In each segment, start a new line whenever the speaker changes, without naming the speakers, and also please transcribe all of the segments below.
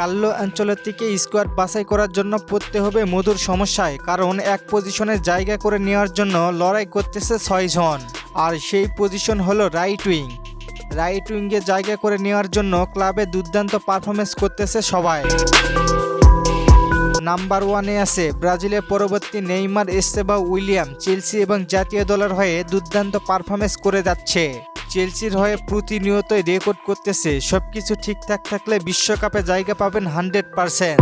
Carlo আনচেলত্তিকে squad বাছাই করার জন্য পড়তে হবে মধুর সমস্যায়, কারণ এক পজিশনে জায়গা করে নেওয়ার জন্য লড়াই করতেছে 6 জন, আর সেই পজিশন হলো রাইট উইং। রাইট উইংয়ে জায়গা করে নেওয়ার জন্য ক্লাবে দুর্দান্ত পারফরমেন্স করতেছে সবাই। নাম্বার 1-এ আছে ব্রাজিলের পরবর্তী নেইমার এস্তেবাও উইলিয়াম। চেলসি এবং জাতীয় দলের হয়ে দুর্দান্ত পারফরমেন্স করে যাচ্ছে। চেলসির হয়ে প্রতিনিয়তই রেকর্ড করতেছে। সবকিছু ঠিকঠাক থাকলে বিশ্বকাপে জায়গা পাবেন 100%।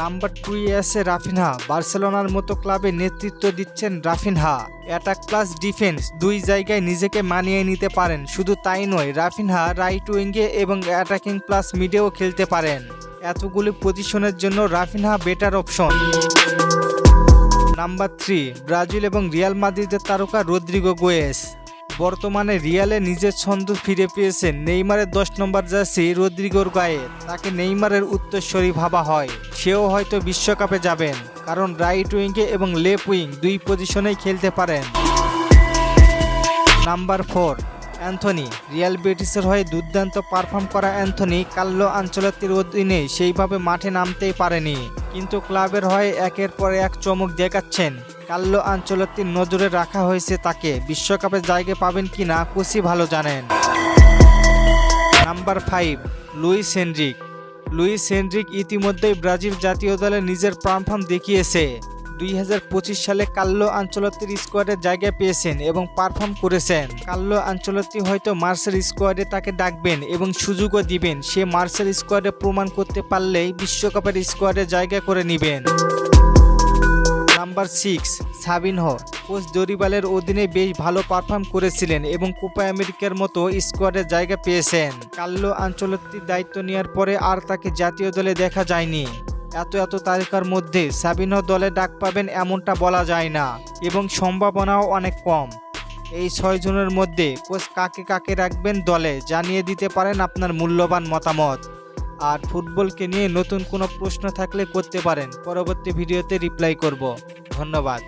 নাম্বার 2-এ আছে রাফিনহা। বার্সেলোনার মতো ক্লাবে নেতৃত্ব দিচ্ছেন রাফিনহা। অ্যাটাক প্লাস ডিফেন্স দুই জায়গায় নিজেকে মানিয়ে নিতে পারেন। শুধু তাই নয়, রাফিনহা রাইট উইঙ্গে এবং অ্যাটাকিং প্লাস মিডেও খেলতে পারেন। এতগুলি পজিশনের জন্য Raphinha better option. Number 3, Brazil এবং রিয়াল মাদ্রিদের তারকা রদ্রিগো গোয়েস। বর্তমানে রিয়ালে নিজের ছন্দ ফিরে পেয়েছেন নেইমারের 10 নম্বর জার্সি রদ্রিগোর গায়ে। তাকে নেইমারের উত্তরসূরি ভাবা হয়। সেও হয়তো বিশ্বকাপে যাবেন, কারণ রাইট উইঙ্গে এবং লেফট উইং দুই পজিশনেই খেলতে পারেন। Number 4, Anthony. রিয়াল বেটিসের হয়ে দুর্দান্ত পারফর্ম করা অ্যান্থনি কার্লো আনচেলত্তির অধীনে সেইভাবে মাঠে নামতেই পারেনি, কিন্তু ক্লাবের হয়ে একের পর এক চমক দেখাচ্ছেন। কার্লো আনচেলত্তির নজরে রাখা হয়েছে তাকে। বিশ্বকাপে জায়গা পাবেন কিনা কোচই ভালো জানেন। Number 5, Luis Henrique. Luis Henrique ইতিমধ্যেই ব্রাজিল জাতীয় দলে নিজের পারফর্ম দেখিয়েছে। 2025 সালে কার্লো আনচেলত্তির স্কোয়াডে জায়গা পেয়েছেন এবং পারফর্ম করেছেন। কার্লো আনচেলত্তি হয়তো মার্সের স্কোয়াডে তাকে ডাকবেন এবং সুযোগও দিবেন। সে মার্সের স্কোয়াডে প্রমাণ করতে পারলেই বিশ্বকাপের স্কোয়াডে জায়গা করে নেবেন। Number 6, Savinho. কোচ দরিবালের অধীনে বেশ ভালো পারফর্ম করেছিলেন এবং কোপা আমেরিকার মতো স্কোয়াডে জায়গা পেয়েছেন। কার্লো আনচেলত্তির দায়িত্ব নেওয়ার পরে আর তাকে জাতীয় দলে দেখা যায়নি। এত তারকার মধ্যে সাবিনহো দলে ডাক পাবেন এমনটা বলা যায় না, এবং সম্ভাবনাও অনেক কম। এই 6 জনের মধ্যে কোচ কাকে রাখবেন দলে জানিয়ে দিতে পারেন আপনার মূল্যবান মতামত। আর ফুটবলকে নিয়ে নতুন কোনো প্রশ্ন থাকলে করতে পারেন, পরবর্তী ভিডিওতে রিপ্লাই করব। ধন্যবাদ।